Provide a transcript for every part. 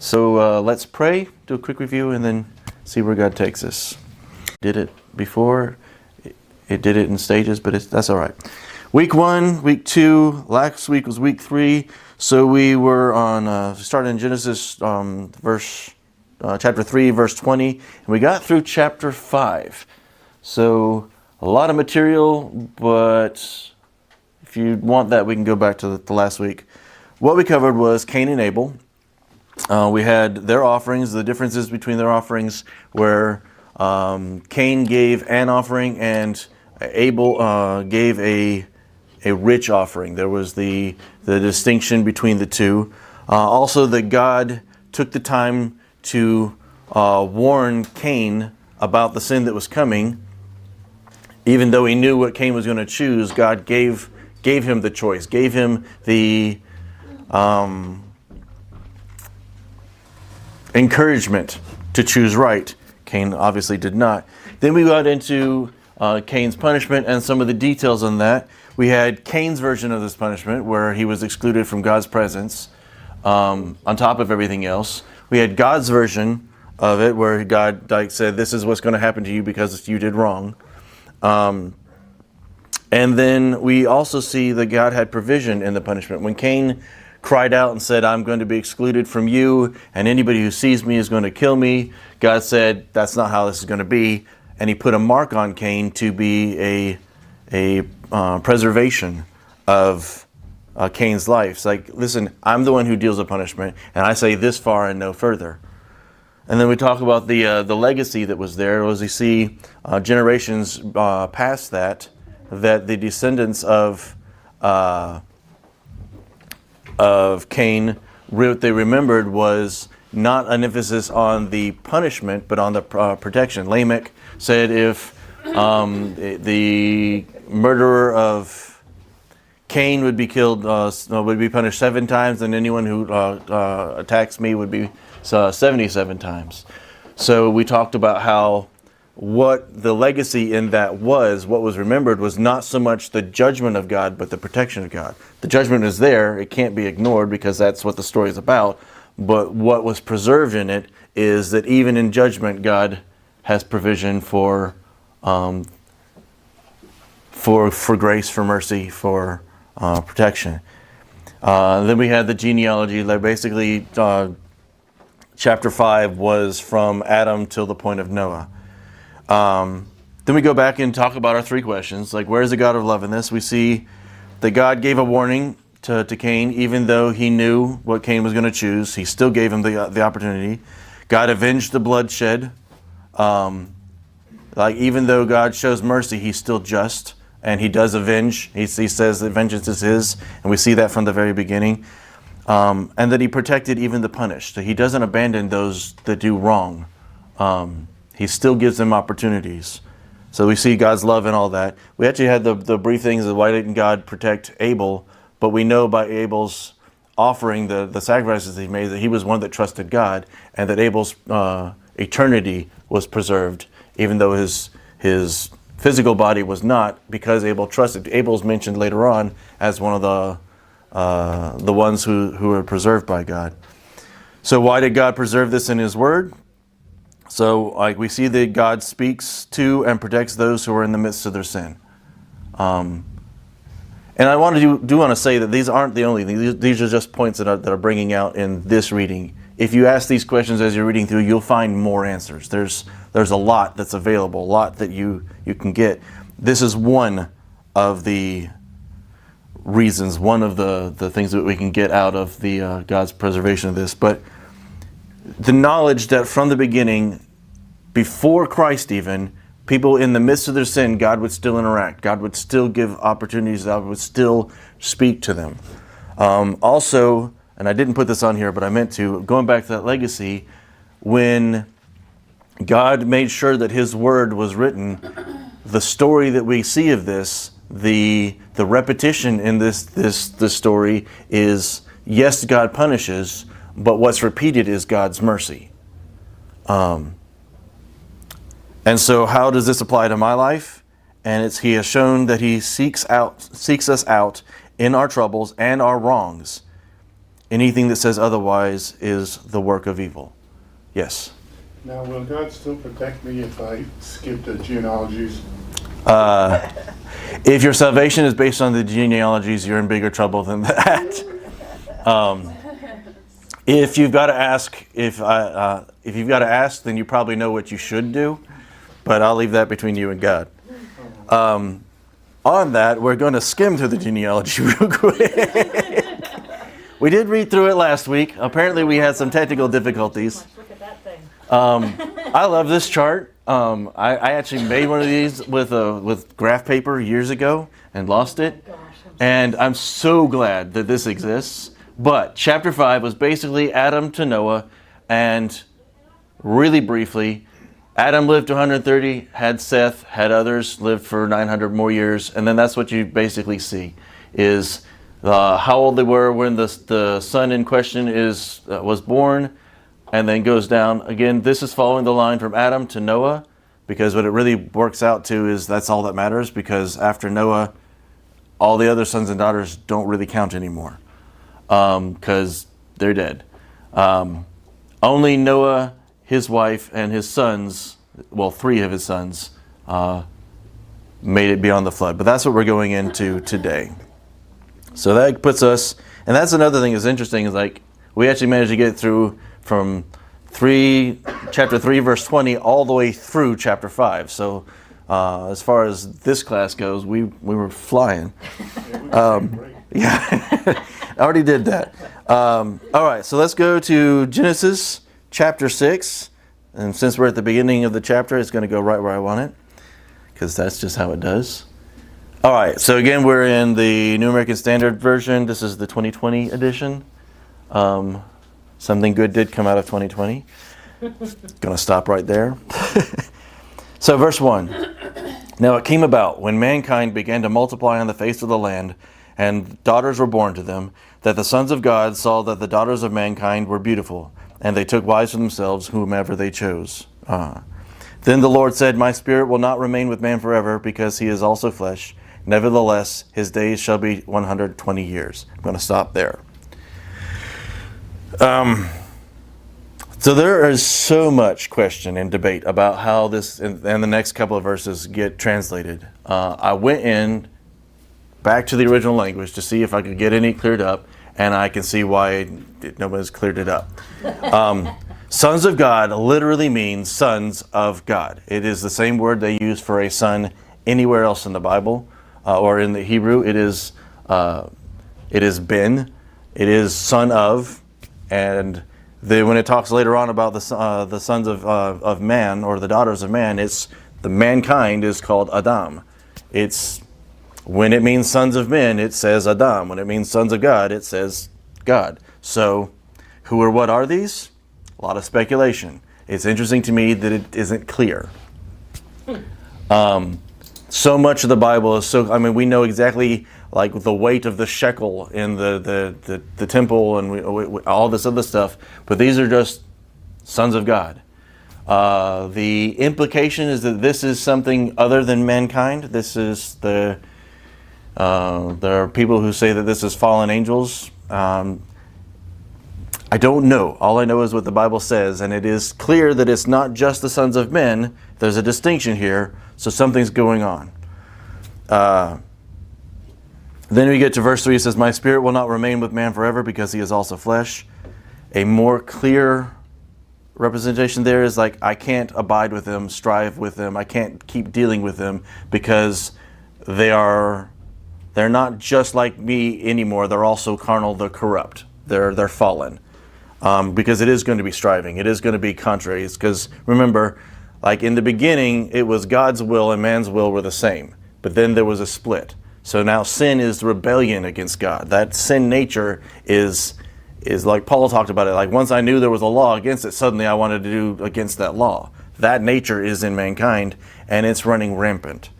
So let's pray, do a quick review, and then see where God takes us. Did it before. It did it in stages, but that's all right. Week 1, week 2, last week was week 3. So we were on, started in Genesis chapter 3, verse 20, and we got through chapter 5. So a lot of material, but if you want that, we can go back to the last week. What we covered was Cain and Abel. We had their offerings, the differences between their offerings, where Cain gave an offering and Abel gave a rich offering. There was the distinction between the two. Also, that God took the time to warn Cain about the sin that was coming. Even though he knew what Cain was going to choose, God gave him the choice, gave him the encouragement to choose right. Cain obviously did not. Then we got into Cain's punishment and some of the details on that. We had Cain's version of this punishment, where he was excluded from God's presence, on top of everything else. We had God's version of it, where God said, "This is what's going to happen to you because you did wrong." And then we also see that God had provision in the punishment. When Cain cried out and said, "I'm going to be excluded from you, and anybody who sees me is going to kill me," God said, "That's not how this is going to be." And he put a mark on Cain to be a preservation of Cain's life. It's like, listen, I'm the one who deals with punishment, and I say this far and no further. And then we talk about the legacy that was there. As we see generations past that the descendants of Cain, what they remembered was not an emphasis on the punishment, but on the protection. Lamech said, if the murderer of Cain would be killed, would be punished 7 times, and anyone who attacks me would be 77 times. So we talked about how what the legacy in that was, what was remembered, was not so much the judgment of God, but the protection of God. The judgment is there, it can't be ignored because that's what the story is about. But what was preserved in it is that even in judgment, God has provision for grace, for mercy, for protection. Then we had the genealogy. Like basically, chapter 5 was from Adam till the point of Noah. Then we go back and talk about our 3 questions. Like, where is the God of love in this? We see that God gave a warning to Cain, even though he knew what Cain was going to choose. He still gave him the opportunity. God avenged the bloodshed. Even though God shows mercy, he's still just, and he does avenge. He says that vengeance is his, and we see that from the very beginning. And that he protected even the punished. So he doesn't abandon those that do wrong. He still gives them opportunities. So we see God's love in all that. We actually had the brief things of why didn't God protect Abel, but we know by Abel's offering, the sacrifices he made, that he was one that trusted God, and that Abel's eternity was preserved, even though his physical body was not, because Abel trusted. Abel's mentioned later on as one of the ones who are preserved by God. So why did God preserve this in his word? So we see that God speaks to and protects those who are in the midst of their sin. And I want to say that these aren't the only things. These are just points that are bringing out in this reading. If you ask these questions as you're reading through, you'll find more answers. There's a lot that's available, a lot that you can get. This is one of the reasons, one of the things that we can get out of the God's preservation of this. But the knowledge that from the beginning, before Christ even, people in the midst of their sin, God would still interact. God would still give opportunities. God would still speak to them. Also, and I didn't put this on here, but I meant to, going back to that legacy, when God made sure that his word was written, the story that we see of this, the repetition in this story is, yes, God punishes, but what's repeated is God's mercy. And so how does this apply to my life? And he has shown that he seeks us out in our troubles and our wrongs. anything that says otherwise is the work of evil. Yes? Now, will God still protect me if I skip the genealogies? If your salvation is based on the genealogies, you're in bigger trouble than that. If you've got to ask, if you've got to ask, then you probably know what you should do. But I'll leave that between you and God. On that, we're going to skim through the genealogy real quick. We did read through it last week. Apparently, we had some technical difficulties. Look at that thing. I love this chart. I actually made one of these with graph paper years ago and lost it. And I'm so glad that this exists. But chapter 5 was basically Adam to Noah, and really briefly, Adam lived to 130, had Seth, had others, lived for 900 more years, and then that's what you basically see, is how old they were when the son in question was born, and then goes down. Again, this is following the line from Adam to Noah, because what it really works out to is that's all that matters, because after Noah, all the other sons and daughters don't really count anymore. Because they're dead. Only Noah, his wife, and his sons, well, 3 of his sons, made it beyond the flood. But that's what we're going into today. So that puts us, and that's another thing that's interesting, is like we actually managed to get through from chapter 3, verse 20, all the way through chapter 5. So as far as this class goes, we were flying. Yeah. I already did that. All right, so let's go to Genesis chapter 6. And since we're at the beginning of the chapter, it's going to go right where I want it, because that's just how it does. All right, so again, we're in the New American Standard Version. This is the 2020 edition. Something good did come out of 2020. Going to stop right there. So verse 1. Now it came about, when mankind began to multiply on the face of the land, and daughters were born to them, that the sons of God saw that the daughters of mankind were beautiful, and they took wives for themselves whomever they chose. Then the Lord said, My spirit will not remain with man forever, because he is also flesh. Nevertheless, his days shall be 120 years. I'm going to stop there. So there is so much question and debate about how this and the next couple of verses get translated. I went in back to the original language to see if I could get any cleared up, and I can see why nobody's cleared it up. Sons of God literally means sons of God. It is the same word they use for a son anywhere else in the Bible, or in the Hebrew. It is ben. It is son of, and when it talks later on about the sons of man, or the daughters of man, it's the mankind is called Adam. It's when it means sons of men, it says Adam. When it means sons of God, it says God. So, who or what are these? A lot of speculation. It's interesting to me that it isn't clear. So much of the Bible is we know exactly like the weight of the shekel in the temple and all this other stuff, but these are just sons of God. The implication is that this is something other than mankind. This is there are people who say that this is fallen angels. I don't know. All I know is what the Bible says, and it is clear that it's not just the sons of men. There's a distinction here, so something's going on. Then we get to verse 3. It says, My spirit will not remain with man forever, because he is also flesh. A more clear representation there is like, I can't abide with them, strive with them. I can't keep dealing with them, because they're not just like me anymore. They're also carnal. They're corrupt. They're fallen. Because it is going to be striving. It is going to be contrary. It's because, remember, like in the beginning, it was God's will and man's will were the same. But then there was a split. So now sin is rebellion against God. That sin nature is like Paul talked about it. Like once I knew there was a law against it, suddenly I wanted to do against that law. That nature is in mankind, and it's running rampant.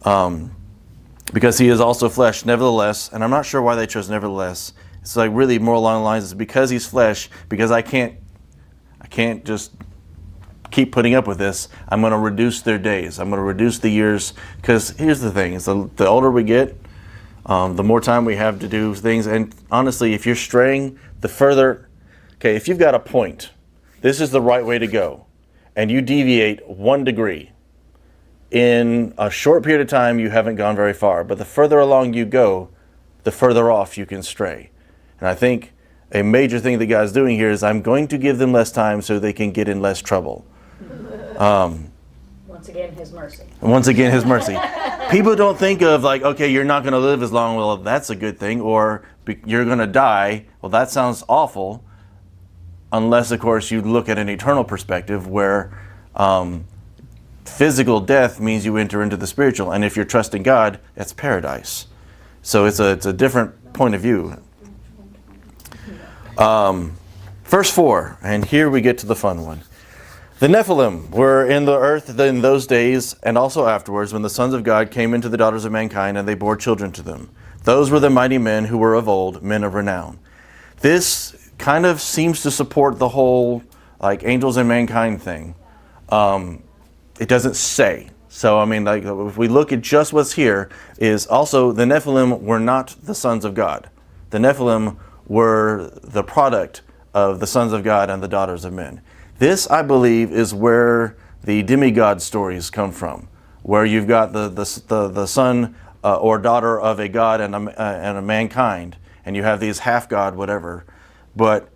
Because he is also flesh, nevertheless, and I'm not sure why they chose nevertheless. It's like really more along the lines, it's because he's flesh, because I can't just keep putting up with this. I'm going to reduce their days. I'm going to reduce the years, because here's the thing, is the older we get, The more time we have to do things, and honestly, if you're straying, the further, okay, if you've got a point, this is the right way to go, and you deviate 1 degree, in a short period of time, you haven't gone very far. But the further along you go, the further off you can stray. And I think a major thing that God's doing here is I'm going to give them less time so they can get in less trouble. Once again, His mercy. Once again, His mercy. People don't think of like, okay, you're not going to live as long. Well, that's a good thing. Or you're going to die. Well, that sounds awful. Unless, of course, you look at an eternal perspective where physical death means you enter into the spiritual. And if you're trusting God, that's paradise. So it's a different point of view. Verse 4, and here we get to the fun one. The Nephilim were in the earth in those days, and also afterwards, when the sons of God came into the daughters of mankind, and they bore children to them. Those were the mighty men who were of old, men of renown. This kind of seems to support the whole like angels and mankind thing. It doesn't say. So, I mean, like if we look at just what's here, is also the Nephilim were not the sons of God. The Nephilim were the product of the sons of God and the daughters of men. This, I believe, is where the demigod stories come from, where you've got the son or daughter of a god and a mankind, and you have these half-god whatever. But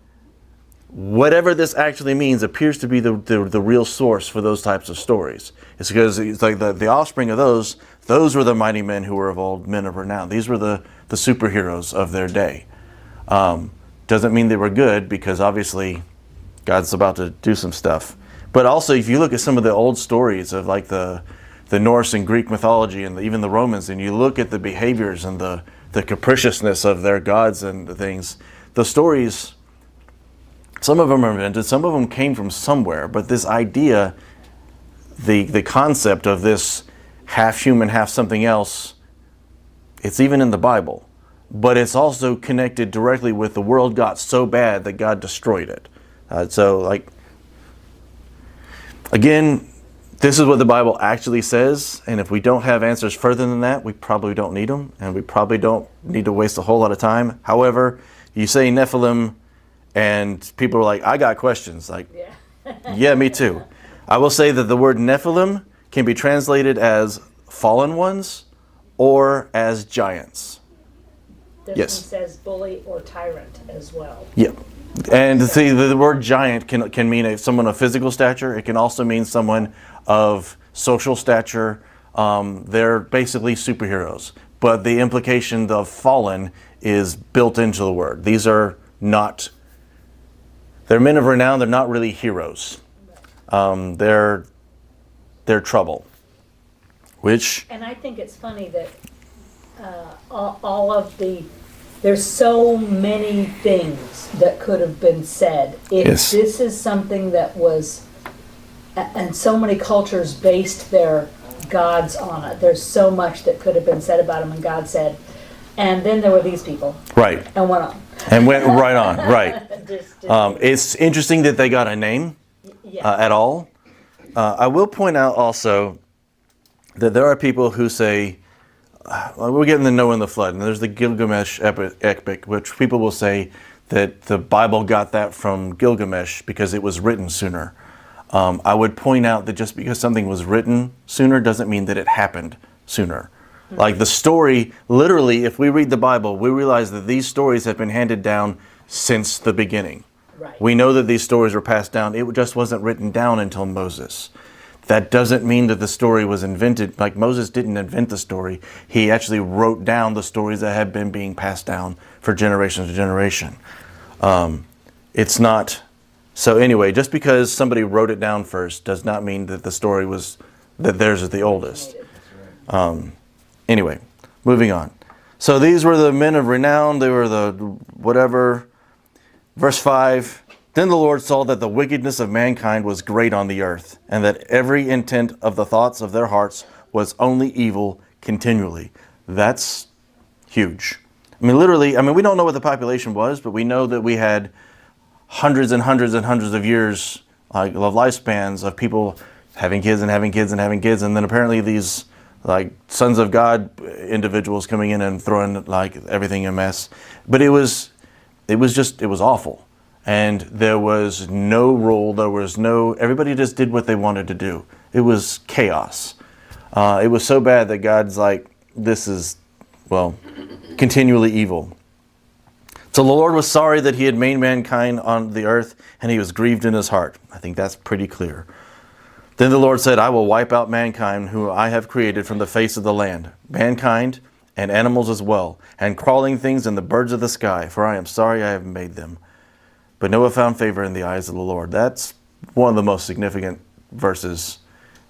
whatever this actually means appears to be the real source for those types of stories. It's because it's like the offspring of those were the mighty men who were of old, men of renown. These were the superheroes of their day. Doesn't mean they were good, because obviously God's about to do some stuff. But also, if you look at some of the old stories of like the Norse and Greek mythology and even the Romans, and you look at the behaviors and the capriciousness of their gods and the things, the stories, some of them are invented, some of them came from somewhere, but this idea, the concept of this half human, half something else, it's even in the Bible. But it's also connected directly with the world got so bad that God destroyed it. So, like, again, this is what the Bible actually says. And if we don't have answers further than that, we probably don't need them. And we probably don't need to waste a whole lot of time. However, you say Nephilim, and people are like, I got questions. Like, yeah, me too. I will say that the word Nephilim can be translated as fallen ones or as giants. This Yes. one says bully or tyrant as well. Yeah. And see, the word giant can mean someone of physical stature. It can also mean someone of social stature. They're basically superheroes. But the implication of fallen is built into the word. These are not, they're men of renown. They're not really heroes. They're trouble. Which... And I think it's funny that all of there's so many things that could have been said if Yes. this is something that was, and so many cultures based their gods on it. There's so much that could have been said about them, and God said, and then there were these people. Right. And went on. And went right on, right. Just It's interesting that they got a name yeah. at all. I will point out also that there are people who say, we're getting the Noah and the flood, and there's the Gilgamesh epic, which people will say that the Bible got that from Gilgamesh because it was written sooner. I would point out that just because something was written sooner doesn't mean that it happened sooner. Mm-hmm. Like the story, literally, if we read the Bible, we realize that these stories have been handed down since the beginning. Right. We know that these stories were passed down. It just wasn't written down until Moses. That doesn't mean that the story was invented. Like Moses didn't invent the story. He actually wrote down the stories that had been being passed down for generation to generation. It's not... So anyway, just because somebody wrote it down first does not mean that the story was... that theirs is the oldest. Anyway, moving on. So these were the men of renown. They were the whatever. Verse 5... Then the Lord saw that the wickedness of mankind was great on the earth, and that every intent of the thoughts of their hearts was only evil continually. That's huge. I mean, literally, we don't know what the population was, but we know that we had hundreds and hundreds and hundreds of years of lifespans of people having kids and having kids and having kids, and then apparently these like sons of God individuals coming in and throwing like everything in a mess. But it was awful. And there was no rule. Everybody just did what they wanted to do. It was chaos. It was so bad that God's like, this is, continually evil. So the Lord was sorry that he had made mankind on the earth, and he was grieved in his heart. I think that's pretty clear. Then the Lord said, I will wipe out mankind who I have created from the face of the land, mankind and animals as well, and crawling things and the birds of the sky, for I am sorry I have made them. But Noah found favor in the eyes of the Lord. That's one of the most significant verses.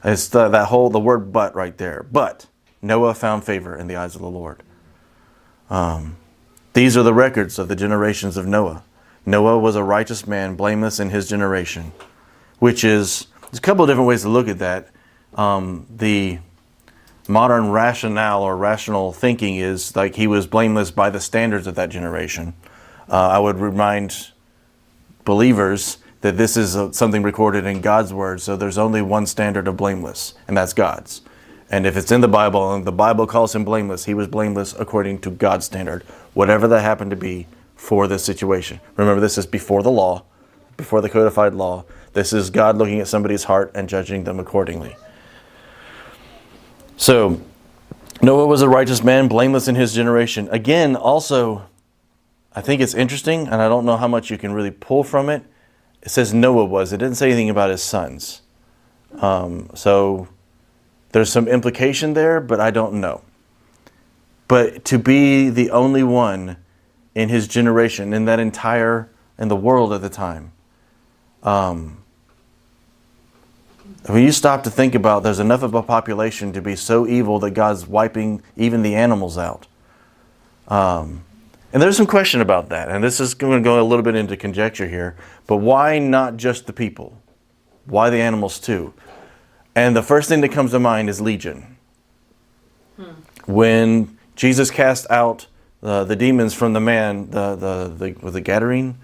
It's the word but right there. But Noah found favor in the eyes of the Lord. These are the records of the generations of Noah. Noah was a righteous man, blameless in his generation, which is, there's a couple of different ways to look at that. The modern rationale or rational thinking is like he was blameless by the standards of that generation. I would remind believers that this is something recorded in God's word, so there's only one standard of blameless, and that's God's. And if it's in the Bible and the Bible calls him blameless, he was blameless according to God's standard, whatever that happened to be for this situation. Remember, this is before the law, before the codified law. This is God looking at somebody's heart and judging them accordingly. So, Noah was a righteous man, blameless in his generation. Again, also, I think it's interesting, and I don't know how much you can really pull from it. It says Noah was. It didn't say anything about his sons. So there's some implication there, but I don't know. But to be the only one in his generation, in the world at the time, when you stop to think about, there's enough of a population to be so evil that God's wiping even the animals out. And there's some question about that, and this is going to go a little bit into conjecture here, but why not just the people? Why the animals too? And the first thing that comes to mind is legion. When Jesus cast out the demons from the man, the Gadarene,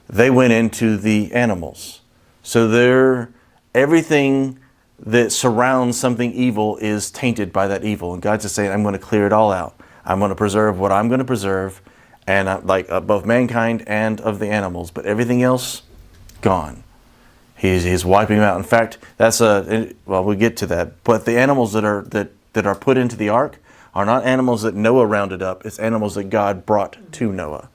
they went into the animals. So everything that surrounds something evil is tainted by that evil. And God's just saying, I'm going to clear it all out. I'm going to preserve what I'm going to preserve, and both mankind and of the animals. But everything else, gone. He's wiping them out. In fact, we'll get to that. But the animals that are put into the ark are not animals that Noah rounded up. It's animals that God brought to Noah.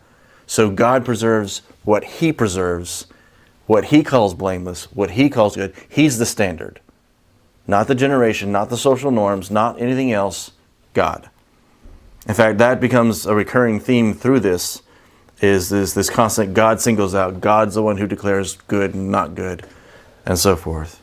So God preserves what he preserves, what he calls blameless, what he calls good. He's the standard. Not the generation, not the social norms, not anything else, God. In fact, that becomes a recurring theme through this, is this constant God singles out. God's the one who declares good and not good, and so forth.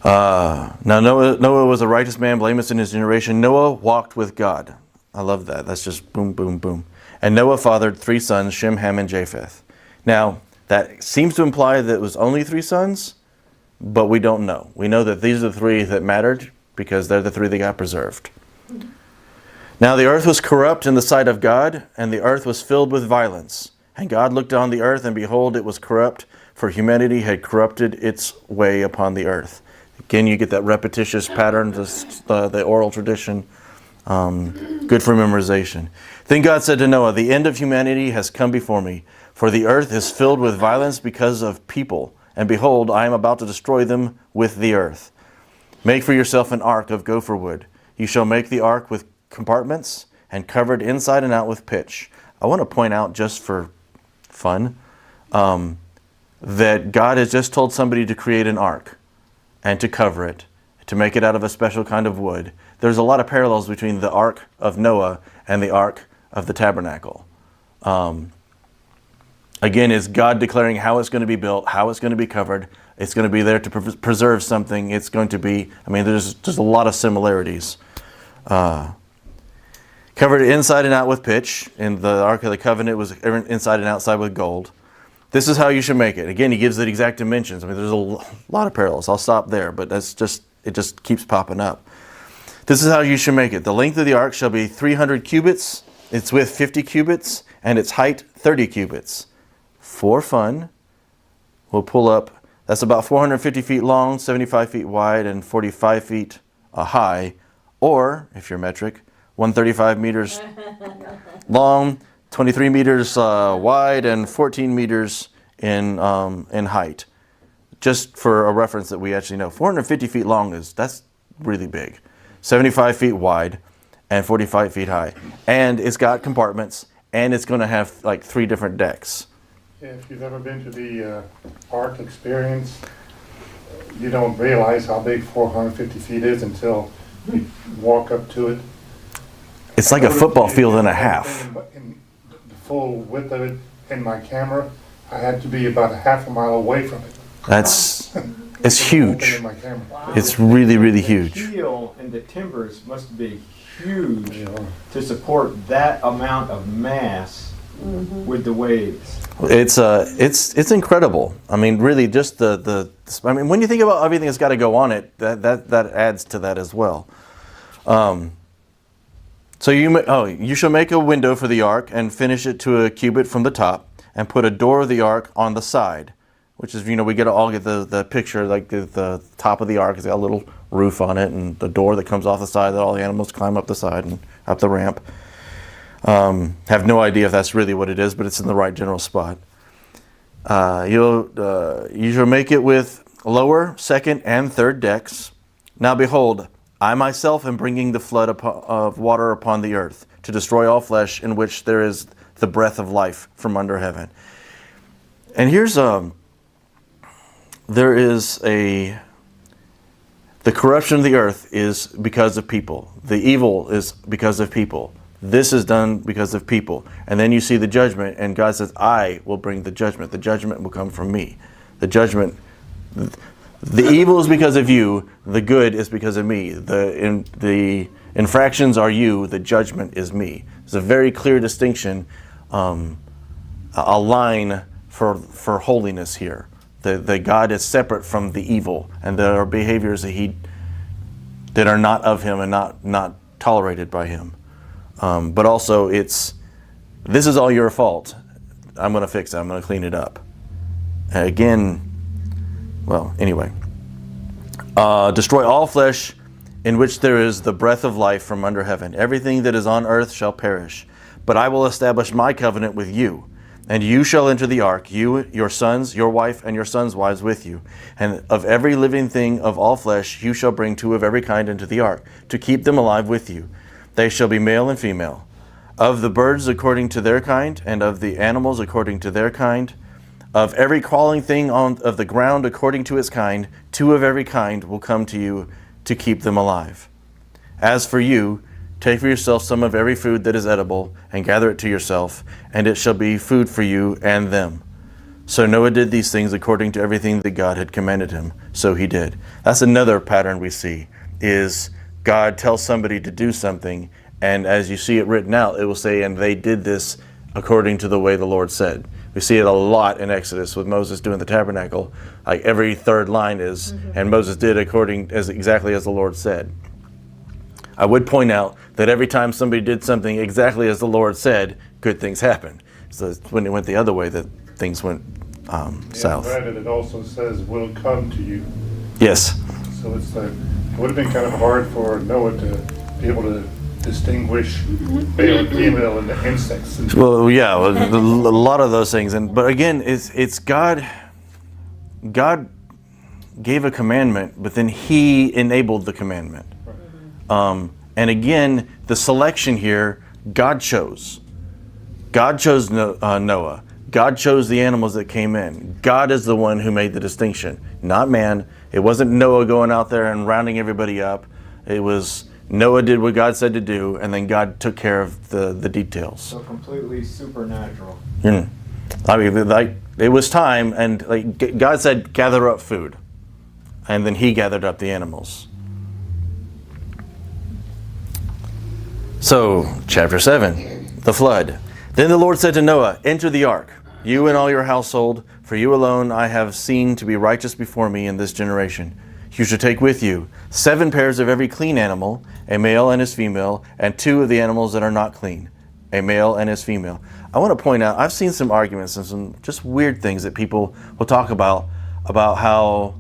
Now Noah was a righteous man, blameless in his generation. Noah walked with God. I love that. That's just boom, boom, boom. And Noah fathered 3 sons, Shem, Ham, and Japheth. Now, that seems to imply that it was only 3 sons, but we don't know. We know that these are the 3 that mattered because they're the 3 that got preserved. Now the earth was corrupt in the sight of God, and the earth was filled with violence. And God looked on the earth, and behold, it was corrupt, for humanity had corrupted its way upon the earth. Again, you get that repetitious pattern, the oral tradition. Good for memorization. Then God said to Noah, the end of humanity has come before me, for the earth is filled with violence because of people. And behold, I am about to destroy them with the earth. Make for yourself an ark of gopher wood. You shall make the ark with compartments and covered inside and out with pitch. I want to point out, just for fun, that God has just told somebody to create an ark and to cover it, to make it out of a special kind of wood. There's a lot of parallels between the ark of Noah and the ark of the tabernacle. Again, is God declaring how it's going to be built, how it's going to be covered. It's going to be there to preserve something. It's going to be, there's just a lot of similarities. Covered it inside and out with pitch. In the Ark of the Covenant, was inside and outside with gold. This is how you should make it. Again, he gives the exact dimensions. There's a lot of parallels. I'll stop there, but it just keeps popping up. This is how you should make it. The length of the ark shall be 300 cubits, its width 50 cubits, and its height 30 cubits. For fun, we'll pull up, that's about 450 feet long, 75 feet wide, and 45 feet high, or, if you're metric, 135 meters long, 23 meters wide, and 14 meters in height. Just for a reference that we actually know, 450 feet long that's really big. 75 feet wide and 45 feet high. And it's got compartments, and it's going to have like 3 different decks. Yeah, if you've ever been to the Ark experience, you don't realize how big 450 feet is until you walk up to it. It's like a football field and a half. In the full width of it in my camera, I had to be about a half a mile away from it. It's huge. In my camera. Wow. It's really, really huge. The steel and the timbers must be huge Yeah. to support that amount of mass with the waves. It's incredible. I mean, really, just I mean, when you think about everything that's got to go on it, that adds to that as well. So you shall make a window for the ark and finish it to a cubit from the top, and put a door of the ark on the side, which is, we get the picture, like the top of the ark has got a little roof on it, and the door that comes off the side that all the animals climb up the side and up the ramp. Have no idea if that's really what it is, but it's in the right general spot. You shall make it with lower, second, and third decks. Now behold, I myself am bringing the flood of water upon the earth, to destroy all flesh in which there is the breath of life from under heaven. And here's the corruption of the earth is because of people. The evil is because of people. This is done because of people. And then you see the judgment, and God says, I will bring the judgment. The judgment will come from me. The judgment, the evil is because of you, the good is because of me. The infractions are you, the judgment is me. There's a very clear distinction, a line for holiness here. The God is separate from the evil, and there are behaviors that are not of him and not tolerated by him. But also this is all your fault. I'm going to fix it. I'm going to clean it up. Again, anyway. Destroy all flesh in which there is the breath of life from under heaven. Everything that is on earth shall perish. But I will establish my covenant with you. And you shall enter the ark, you, your sons, your wife, and your sons' wives with you. And of every living thing of all flesh you shall bring 2 of every kind into the ark, to keep them alive with you. They shall be male and female. Of the birds according to their kind, and of the animals according to their kind. Of every crawling thing of the ground according to its kind, 2 of every kind will come to you to keep them alive. As for you, take for yourself some of every food that is edible, and gather it to yourself, and it shall be food for you and them. So Noah did these things according to everything that God had commanded him. So he did. That's another pattern we see, is God tells somebody to do something, and as you see it written out, it will say, and they did this according to the way the Lord said. We see it a lot in Exodus with Moses doing the tabernacle. Like every third line is, and Moses did exactly as the Lord said. I would point out that every time somebody did something exactly as the Lord said, good things happened. So when it went the other way, that things went south. I read it also says, will come to you. Yes. So it's like, it would have been kind of hard for Noah to be able to distinguish male and female in the insects. Well, yeah, a lot of those things. But again, it's God. God gave a commandment, but then he enabled the commandment. And again, the selection here, God chose. God chose Noah. God chose the animals that came in. God is the one who made the distinction, not man. It wasn't Noah going out there and rounding everybody up. It was Noah did what God said to do, and then God took care of the details. So completely supernatural. I mean, it was time, and God said, gather up food. And then he gathered up the animals. So, chapter 7, the flood. Then the Lord said to Noah, enter the ark, you and all your household, for you alone I have seen to be righteous before me in this generation. You shall take with you 7 pairs of every clean animal, a male and his female, and 2 of the animals that are not clean, a male and his female. I want to point out, I've seen some arguments and some just weird things that people will talk about how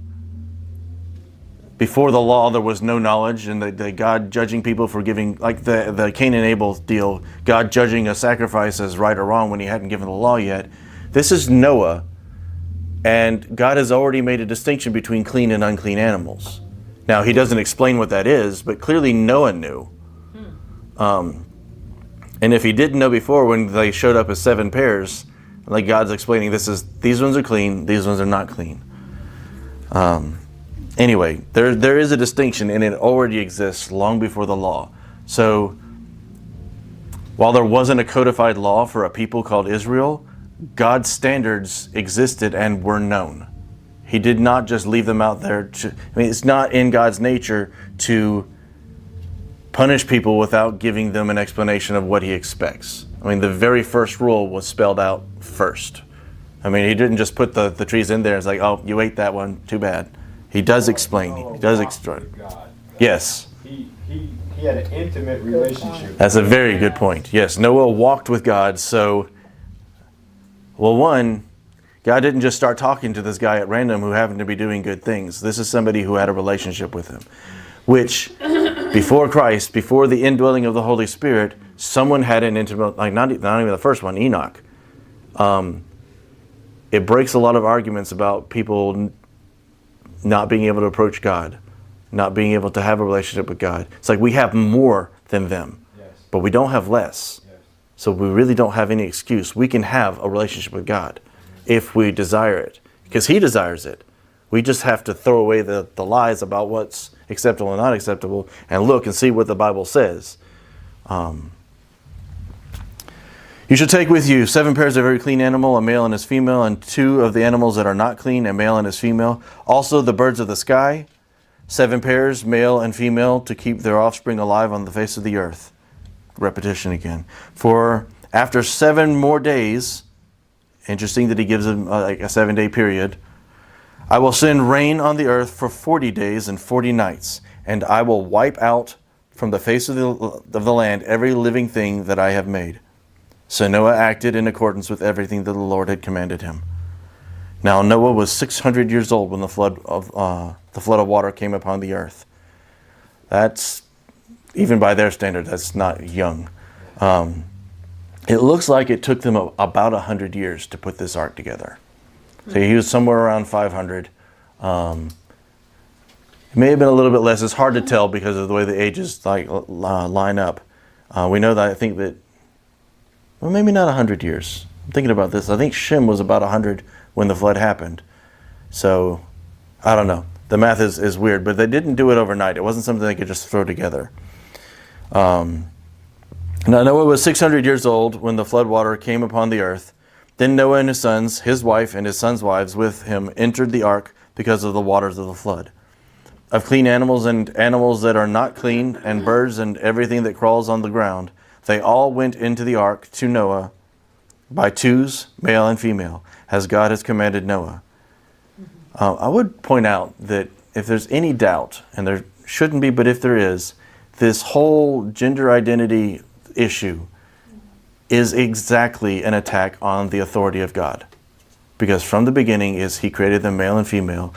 before the law there was no knowledge, and the God judging people for giving, like the Cain and Abel deal, God judging a sacrifice as right or wrong when he hadn't given the law yet. This is Noah, and God has already made a distinction between clean and unclean animals. Now, he doesn't explain what that is, but clearly Noah knew. And if he didn't know before, when they showed up as 7 pairs, like God's explaining, these ones are clean, these ones are not clean. Anyway, there is a distinction, and it already exists long before the law. So, while there wasn't a codified law for a people called Israel, God's standards existed and were known. He did not just leave them out there. It's not in God's nature to punish people without giving them an explanation of what he expects. I mean, the very first rule was spelled out first. I mean, he didn't just put the trees in there. It's like, oh, you ate that one, too bad. He does explain. He does explain. Yes. He had an intimate relationship. That's a very good point. Yes, Noah walked with God. So, well, one, God didn't just start talking to this guy at random who happened to be doing good things. This is somebody who had a relationship with him, which before Christ, before the indwelling of the Holy Spirit, someone had an intimate, like not even the first one, Enoch. It breaks a lot of arguments about people not being able to approach God, not being able to have a relationship with God. It's like we have more than them, Yes. but we don't have less. Yes. So we really don't have any excuse. We can have a relationship with God if we desire it, because he desires it. We just have to throw away the lies about what's acceptable and not acceptable and look and see what the Bible says. You should take with you 7 pairs of every clean animal, a male and his female, and 2 of the animals that are not clean, a male and his female. Also the birds of the sky, 7 pairs, male and female, to keep their offspring alive on the face of the earth. Repetition again. For after 7 more days, interesting that he gives them like a 7-day period, I will send rain on the earth for 40 days and 40 nights, and I will wipe out from the face of the land every living thing that I have made. So Noah acted in accordance with everything that the Lord had commanded him. Now Noah was 600 years old when the flood of water came upon the earth. That's, even by their standard, that's not young. It looks like it took them about 100 years to put this ark together. So he was somewhere around 500. It may have been a little bit less. It's hard to tell because of the way the ages line up. We know that, I think that, well, maybe not 100 years. I'm thinking about this. I think Shem was about 100 when the flood happened. So, I don't know. The math is weird, but they didn't do it overnight. It wasn't something they could just throw together. Now Noah was 600 years old when the flood water came upon the earth. Then Noah and his sons, his wife, and his sons' wives with him entered the ark because of the waters of the flood. Of clean animals and animals that are not clean, and birds and everything that crawls on the ground, they all went into the ark to Noah by 2s, male and female, as God has commanded Noah. I would point out that if there's any doubt, and there shouldn't be, but if there is, this whole gender identity issue is exactly an attack on the authority of God. Because from the beginning he created them male and female.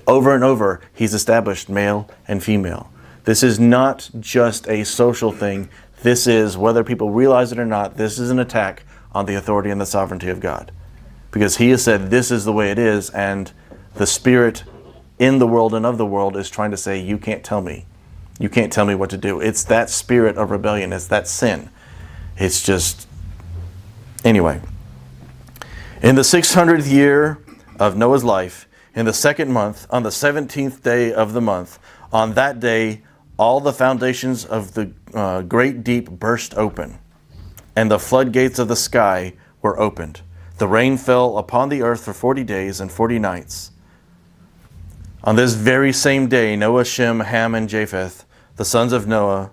Over and over, he's established male and female. This is not just a social thing. This is, whether people realize it or not, this is an attack on the authority and the sovereignty of God. Because he has said this is the way it is, and the spirit in the world and of the world is trying to say, you can't tell me. You can't tell me what to do. It's that spirit of rebellion. It's that sin. It's just... Anyway. In the 600th year of Noah's life, in the 2nd month, on the 17th day of the month, on that day, all the foundations of the great deep burst open, and the floodgates of the sky were opened. The rain fell upon the earth for 40 days and 40 nights. On this very same day, Noah, Shem, Ham, and Japheth, the sons of Noah,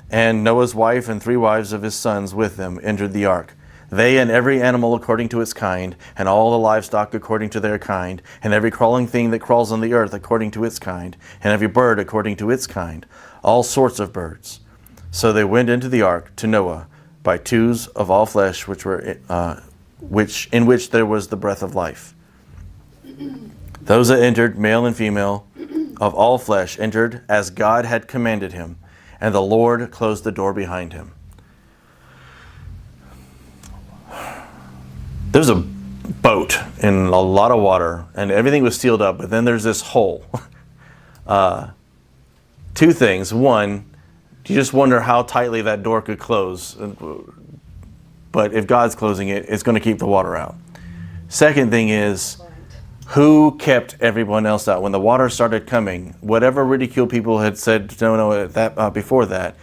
and Noah's wife and 3 wives of his sons with them, entered the ark. They and every animal according to its kind, and all the livestock according to their kind, and every crawling thing that crawls on the earth according to its kind, and every bird according to its kind, all sorts of birds. So they went into the ark to Noah by 2s of all flesh, in which there was the breath of life. Those that entered, male and female, of all flesh entered as God had commanded him, and the Lord closed the door behind him. There's a boat in a lot of water, and everything was sealed up, but then there's this hole. Two things. One, you just wonder how tightly that door could close. But if God's closing it, it's going to keep the water out. Second thing is, who kept everyone else out? When the water started coming, whatever ridicule people had said, before that,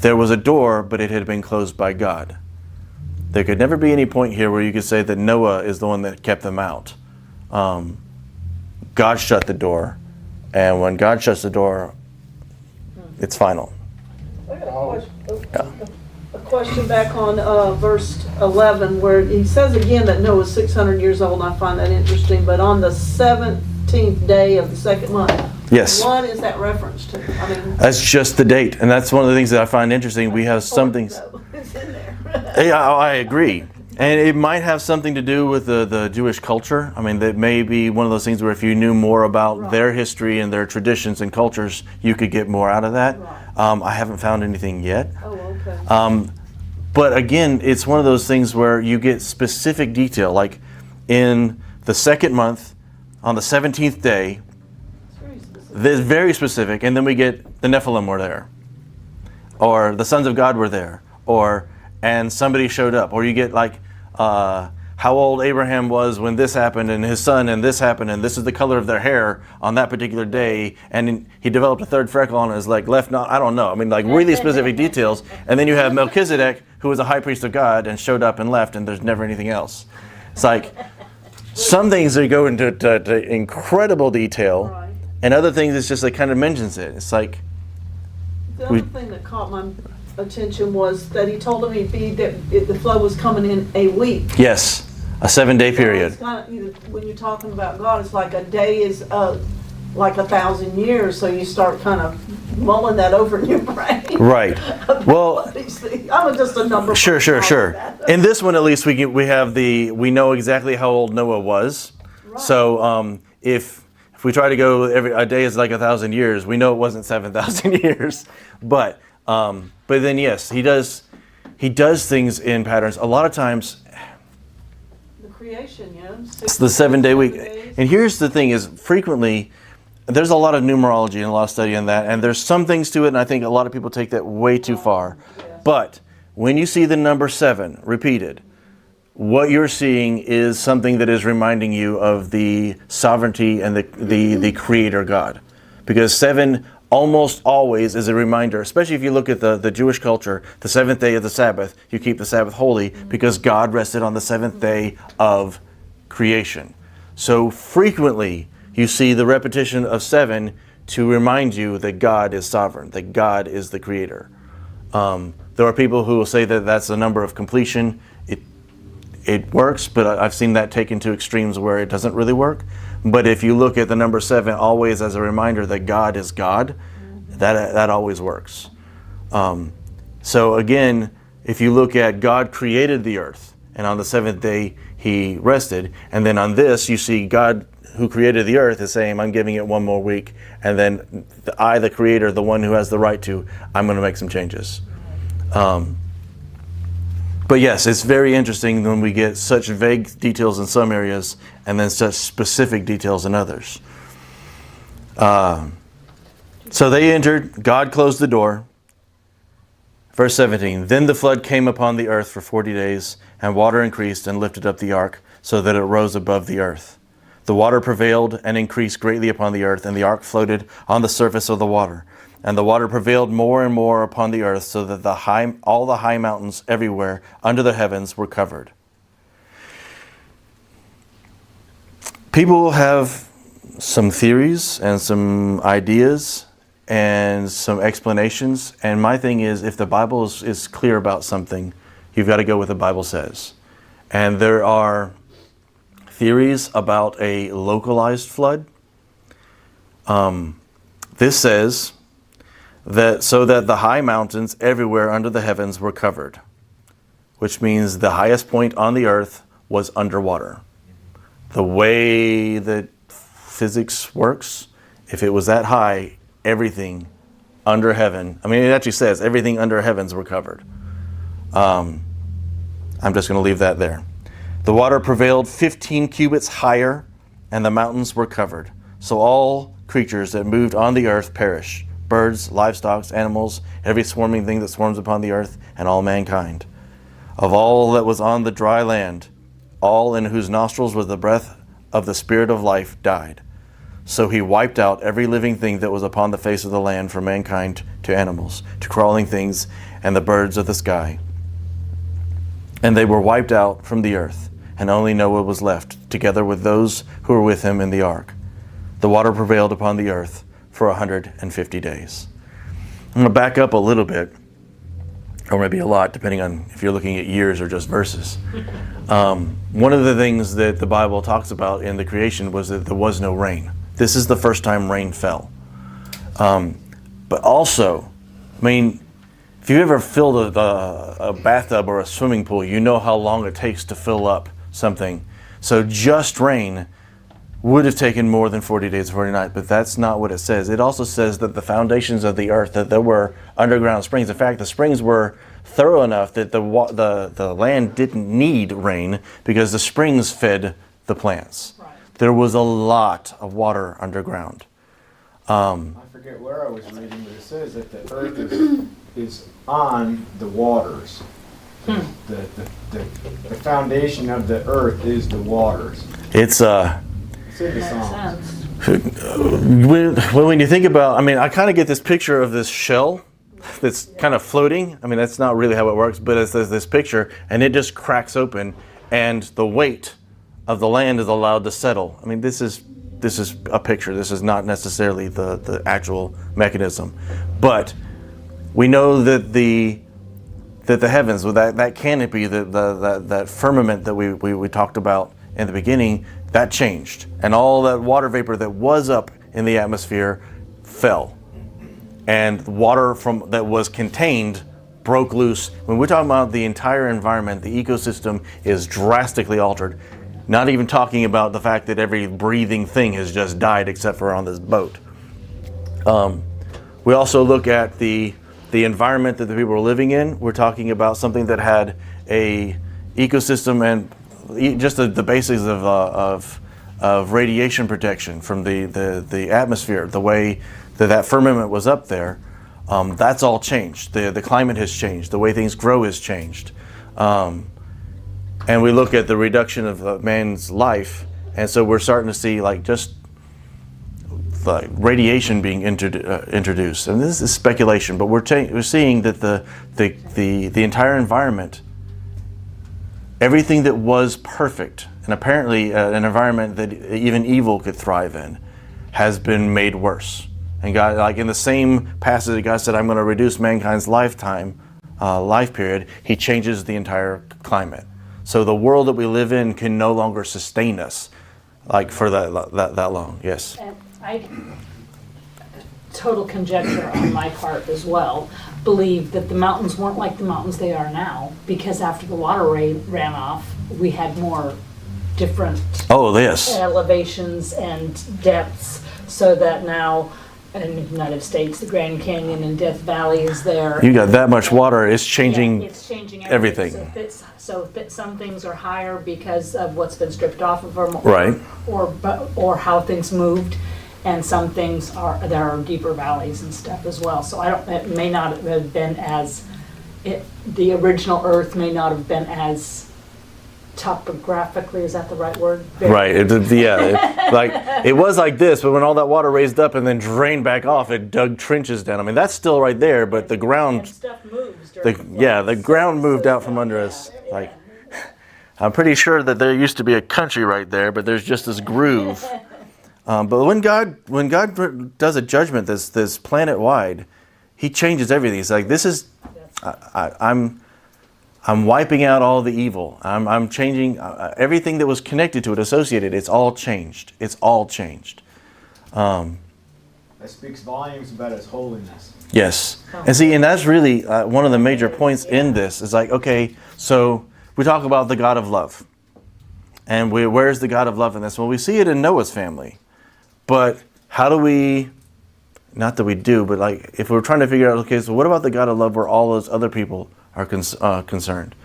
there was a door, but it had been closed by God. There could never be any point here where you could say that Noah is the one that kept them out. God shut the door, and when God shuts the door, it's final. I got a question back on verse 11, where he says again that Noah's 600 years old, and I find that interesting, but on the 17th day of the second month. Yes. What is that reference to? I mean, That's just the date, and that's one of the things that I find interesting. We have some things. It's in there. I agree. And it might have something to do with the Jewish culture. I mean, that may be one of those things where if you knew more about their history and their traditions and cultures, you could get more out of that. Right. I haven't found anything yet. Oh, okay. But again, it's one of those things where you get specific detail. Like in the second month, on the 17th day, It's very specific. there's very specific. And then we get the Nephilim were there. Or the sons of God were there. And somebody showed up. Or you get like how old Abraham was when this happened, and his son, and this happened, and this is the color of their hair on that particular day, and he developed a third freckle on his left nose. I don't know. I mean, like really specific details. And then you have Melchizedek, who was a high priest of God, and showed up and left, and there's never anything else. It's like some things that go into to incredible detail, Right. and other things it's just like kind of mentions it. It's like The other thing that caught my attention was that he told him the flood was coming in a week. yes, a 7-day period. It's kind of, when you're talking about God, it's like a day is like 1,000 years, so you start kind of mulling that over in your brain. Right. Well, I'm just a number. Sure. In this one, at least, we know exactly how old Noah was. Right. So if we try to go a day is like 1,000 years, we know it wasn't 7,000 years. But then yes, he does things in patterns. A lot of times, The creation, it's the 7-day week. days. And here's the thing: is frequently there's a lot of numerology and a lot of study in that, and there's some things to it, and I think a lot of people take that way too far. Yes. But when you see the number 7 repeated, what you're seeing is something that is reminding you of the sovereignty and the creator God. Because 7 almost always is a reminder, especially if you look at the Jewish culture, the 7th day of the Sabbath, you keep the Sabbath holy because God rested on the 7th day of creation. So frequently you see the repetition of 7 to remind you that God is sovereign, that God is the creator. There are people who will say that that's a number of completion. It works, but I've seen that taken to extremes where it doesn't really work. But if you look at the number 7 always as a reminder that God is God, that always works. So again, if you look at God created the earth, and on the 7th day he rested, and then on this you see God who created the earth is saying, I'm giving it one more week, and then I, the creator, the one who has the right to, I'm going to make some changes. But yes, it's very interesting when we get such vague details in some areas and then such specific details in others. So they entered, God closed the door. Verse 17, then the flood came upon the earth for 40 days, and water increased and lifted up the ark so that it rose above the earth. The water prevailed and increased greatly upon the earth, and the ark floated on the surface of the water. And the water prevailed more and more upon the earth, so that all the high mountains everywhere under the heavens were covered. People have some theories and some ideas and some explanations. And my thing is, if the Bible is clear about something, you've got to go with the Bible says. And there are theories about a localized flood. This says that so that the high mountains everywhere under the heavens were covered, which means the highest point on the earth was underwater. The way that physics works if it was that high, everything under heaven, I mean, it actually says everything under heavens were covered. I'm just going to leave that there. The water prevailed 15 cubits higher, and the mountains were covered. So all creatures that moved on the earth perished, birds, livestock, animals, every swarming thing that swarms upon the earth, and all mankind. Of all that was on the dry land, all in whose nostrils was the breath of the Spirit of life died. So he wiped out every living thing that was upon the face of the land, from mankind to animals, to crawling things, and the birds of the sky. And they were wiped out from the earth, and only Noah was left, together with those who were with him in the ark. The water prevailed upon the earth for 150 days. I'm going to back up a little bit, or maybe a lot, depending on if you're looking at years or just verses. One of the things that the Bible talks about in the creation was that there was no rain. This is the first time rain fell. But also, I mean, if you ever filled a bathtub or a swimming pool, you know how long it takes to fill up something. So just rain would have taken more than 40 days and 40 nights, but that's not what it says. It also says that the foundations of the earth, that there were underground springs. In fact, the springs were thorough enough that the land didn't need rain because the springs fed the plants. Right. There was a lot of water underground. I forget where I was reading, but it says that the earth is on the waters. The foundation of the earth is the waters. It's It's in the Makes Psalms. sense. when you think about, I mean, I kind of get this picture of this shell that's kind of floating. I mean, that's not really how it works, but it's this picture, and it just cracks open, and the weight of the land is allowed to settle. I mean, this is a picture. This is not necessarily the actual mechanism, but we know that the heavens, with that canopy, that firmament that we talked about in the beginning, that changed, and all that water vapor that was up in the atmosphere fell, and water that was contained broke loose. When we're talking about the entire environment, the ecosystem is drastically altered. Not even talking about the fact that every breathing thing has just died except for on this boat. We also look at the environment that the people were living in. We're talking about something that had a ecosystem and just the basics of radiation protection from the atmosphere, the way that firmament was up there. That's all changed. The climate has changed. The way things grow has changed. And we look at the reduction of man's life, and so we're starting to see just like radiation being introduced. And this is speculation, but we're seeing that the entire environment, everything that was perfect, and apparently an environment that even evil could thrive in, has been made worse. And God, like in the same passage, God said, "I'm going to reduce mankind's life period." He changes the entire climate. So the world that we live in can no longer sustain us, for that long. Yes. And total conjecture on my part as well, believe that the mountains weren't like the mountains they are now, because after the water ran off, we had more different elevations and depths, so that now in the United States, the Grand Canyon and Death Valley is there. You got that much water, it's changing, it's changing everything. So some things are higher because of what's been stripped off of them, Right. or how things moved, and some things there are deeper valleys and stuff as well. So it may not have been the original Earth may not have been as topographically, is that the right word? Right. It was like this, but when all that water raised up and then drained back off, it dug trenches down. I mean, that's still right there, but the ground, and stuff moves the ground moved out from under us. I'm pretty sure that there used to be a country right there, but there's just this groove. But when God does a judgment this planet wide, He changes everything. It's like, this is, I'm wiping out all the evil. I'm changing everything that was connected to it, associated. It's all changed. It's all changed. That speaks volumes about His holiness. Yes. And see, and that's really one of the major points in this. Is like, okay, so we talk about the God of love. And where's the God of love in this? Well, we see it in Noah's family. But how do we, not that we do, but like if we're trying to figure out, okay, so what about the God of love where all those other people are concerned?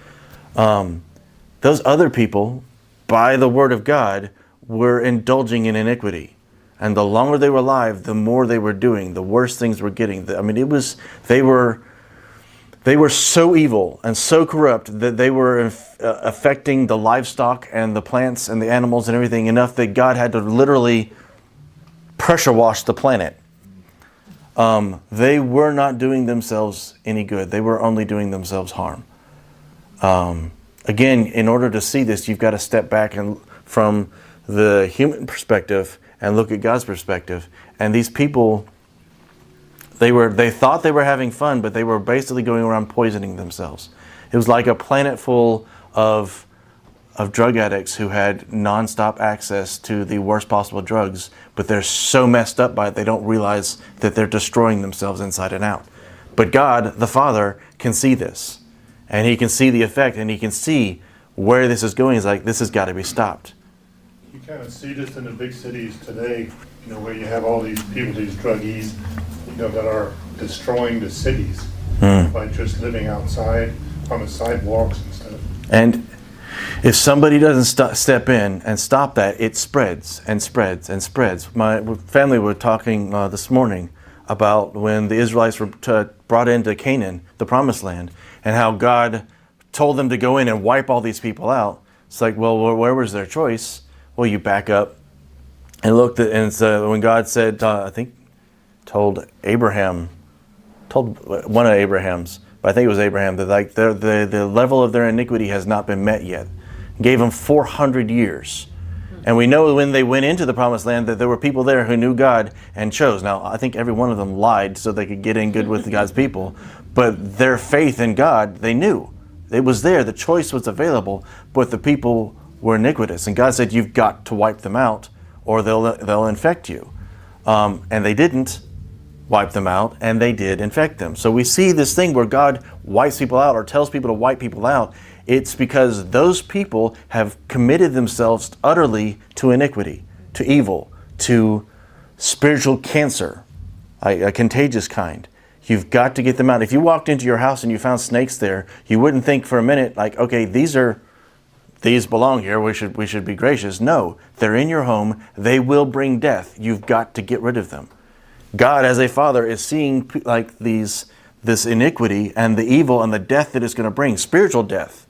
Those other people, by the word of God, were indulging in iniquity. And the longer they were alive, the more they were doing, the worse things were getting. I mean, they were so evil and so corrupt that they were affecting the livestock and the plants and the animals and everything enough that God had to literally pressure wash the planet. They were not doing themselves any good. They were only doing themselves harm. Again, in order to see this, you've got to step back and from the human perspective and look at God's perspective. And these people, they thought they were having fun, but they were basically going around poisoning themselves. It was like a planet full of drug addicts who had nonstop access to the worst possible drugs, but they're so messed up by it, they don't realize that they're destroying themselves inside and out. But God, the Father, can see this. And he can see the effect, and he can see where this is going. He's like, this has got to be stopped. You kind of see this in the big cities today, where you have all these people, these druggies, that are destroying the cities by just living outside on the sidewalks and stuff. And if somebody doesn't step in and stop that, it spreads and spreads and spreads. My family were talking this morning about when the Israelites were brought into Canaan, the Promised Land, and how God told them to go in and wipe all these people out. It's like, well, where was their choice? Well, you back up and looked at, and so when God said, I think, told one of Abraham's, but I think it was Abraham, that like the level of their iniquity has not been met yet. Gave them 400 years. And we know when they went into the Promised Land that there were people there who knew God and chose. Now, I think every one of them lied so they could get in good with God's people. But their faith in God, they knew. It was there. The choice was available. But the people were iniquitous. And God said, you've got to wipe them out or they'll infect you. And they didn't wipe them out, and they did infect them. So we see this thing where God wipes people out or tells people to wipe people out. It's because those people have committed themselves utterly to iniquity, to evil, to spiritual cancer, a contagious kind. You've got to get them out. If you walked into your house and you found snakes there, you wouldn't think for a minute like, okay, these belong here. We should be gracious. No, they're in your home. They will bring death. You've got to get rid of them. God, as a father, is seeing like this iniquity and the evil and the death that it's going to bring, spiritual death.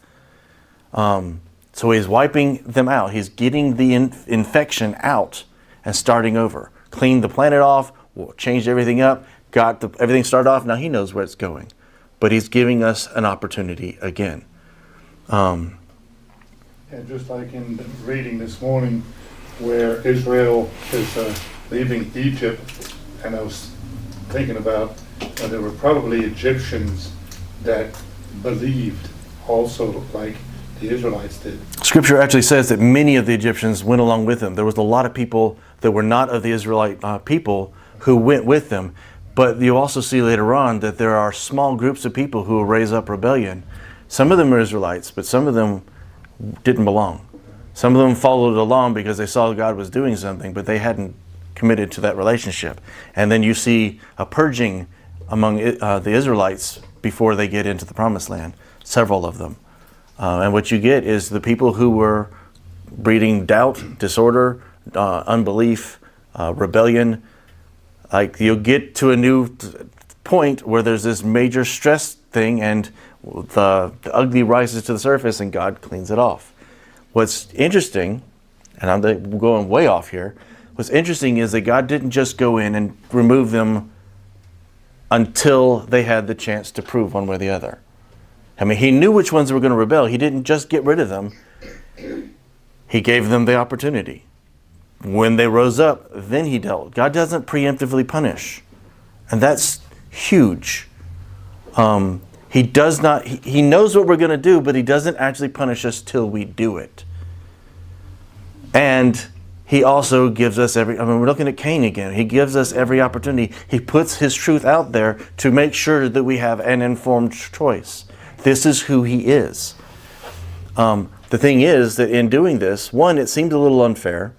So he's wiping them out. He's getting the infection out and starting over. Cleaned the planet off, changed everything up, everything started off. Now he knows where it's going. But he's giving us an opportunity again. And just like in the reading this morning where Israel is leaving Egypt, and I was thinking about there were probably Egyptians that believed also like the Israelites did. Scripture actually says that many of the Egyptians went along with them. There was a lot of people that were not of the Israelite people who went with them. But you also see later on that there are small groups of people who will raise up rebellion. Some of them are Israelites, but some of them didn't belong. Some of them followed along because they saw God was doing something, but they hadn't committed to that relationship. And then you see a purging among the Israelites before they get into the Promised Land, several of them. And what you get is the people who were breeding doubt, disorder, unbelief, rebellion. Like you'll get to a new point where there's this major stress thing and the ugly rises to the surface and God cleans it off. What's interesting, and I'm going way off here, what's interesting is that God didn't just go in and remove them until they had the chance to prove one way or the other. I mean, he knew which ones were going to rebel. He didn't just get rid of them. He gave them the opportunity. When they rose up, then he dealt. God doesn't preemptively punish. And that's huge. He does not, he knows what we're going to do, but he doesn't actually punish us till we do it. And he also gives us we're looking at Cain again. He gives us every opportunity. He puts his truth out there to make sure that we have an informed choice. This is who he is. The thing is that in doing this, one, it seemed a little unfair.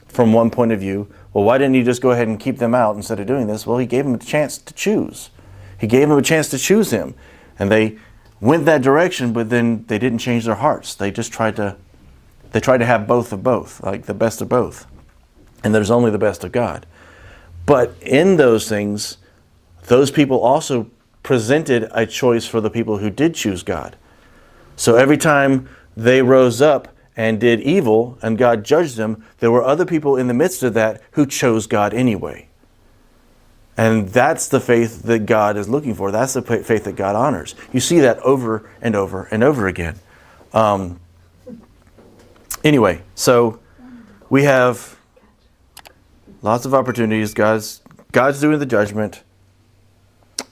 from one point of view. Well, why didn't he just go ahead and keep them out instead of doing this? Well, he gave them a chance to choose. He gave them a chance to choose him. And they went that direction, but then they didn't change their hearts. They just tried to have both of both, like the best of both. And there's only the best of God. But in those things, those people also presented a choice for the people who did choose God. So every time they rose up and did evil and God judged them, there were other people in the midst of that who chose God anyway. And that's the faith that God is looking for. That's the faith that God honors. You see that over and over and over again. Anyway, so we have lots of opportunities. God's doing the judgment.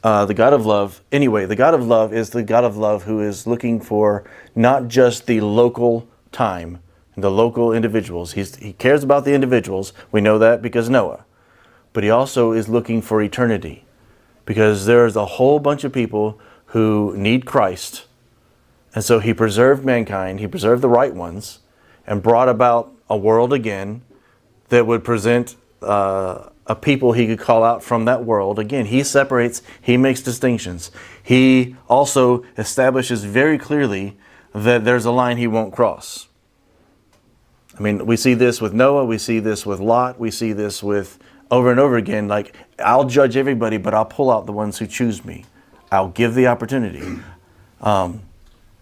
The God of love. Anyway, the God of love is the God of love who is looking for not just the local time, the local individuals. He cares about the individuals. We know that because Noah. But he also is looking for eternity, because there's a whole bunch of people who need Christ. And so he preserved mankind. He preserved the right ones and brought about a world again that would present a people he could call out from that world. Again, he separates, he makes distinctions. He also establishes very clearly that there's a line he won't cross. I mean, we see this with Noah, we see this with Lot, we see this with over and over again, like, I'll judge everybody, but I'll pull out the ones who choose me. I'll give the opportunity.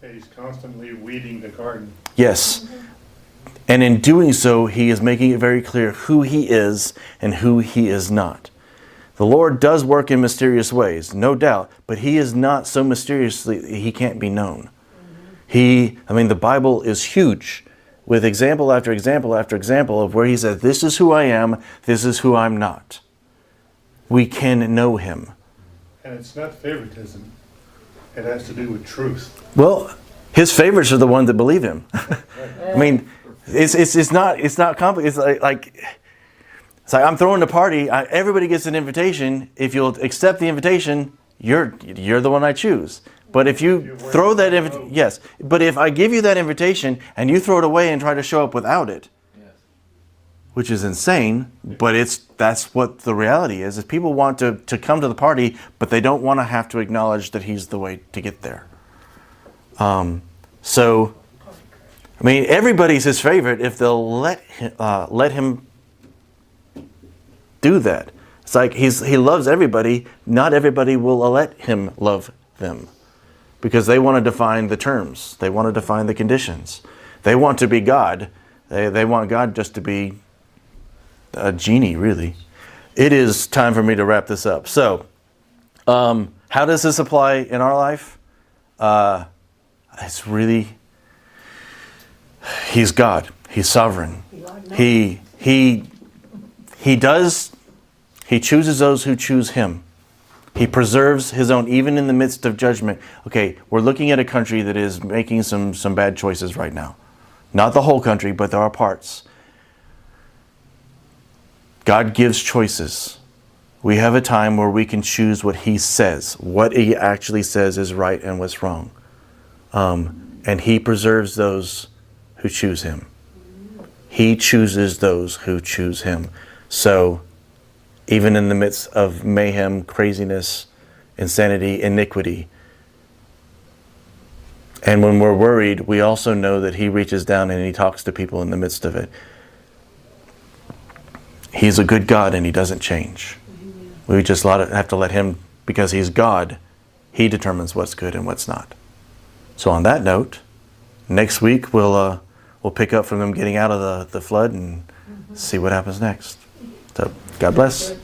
He's constantly weeding the garden. Yes. And in doing so, he is making it very clear who he is and who he is not. The Lord does work in mysterious ways, no doubt, but he is not so mysteriously he can't be known. The Bible is huge with example after example after example of where he says, this is who I am, this is who I'm not. We can know him. And it's not favoritism. It has to do with truth. Well, his favorites are the ones that believe him. I mean, it's not complicated. It's like I'm throwing a party. Everybody gets an invitation. If you'll accept the invitation, you're the one I choose. But if you throw that invitation, yes. But if I give you that invitation and you throw it away and try to show up without it, which is insane, but that's what the reality is people want to come to the party, but they don't want to have to acknowledge that he's the way to get there. Everybody's his favorite if they'll let him do that. It's like he loves everybody. Not everybody will let him love them, because they want to define the terms. They want to define the conditions. They want to be God. They want God just to be a genie, really. It is time for me to wrap this up. So, how does this apply in our life? It's really, he's God. He's sovereign. He chooses those who choose him. He preserves his own, even in the midst of judgment. Okay, we're looking at a country that is making some bad choices right now. Not the whole country, but there are parts. God gives choices. We have a time where we can choose what he says, what he actually says is right and what's wrong. And he preserves those who choose him. He chooses those who choose him. So, even in the midst of mayhem, craziness, insanity, iniquity, and when we're worried, we also know that he reaches down and he talks to people in the midst of it. He's a good God and he doesn't change. We just have to let him, because he's God, he determines what's good and what's not. So on that note, next week we'll pick up from them getting out of the flood and see what happens next. So God bless.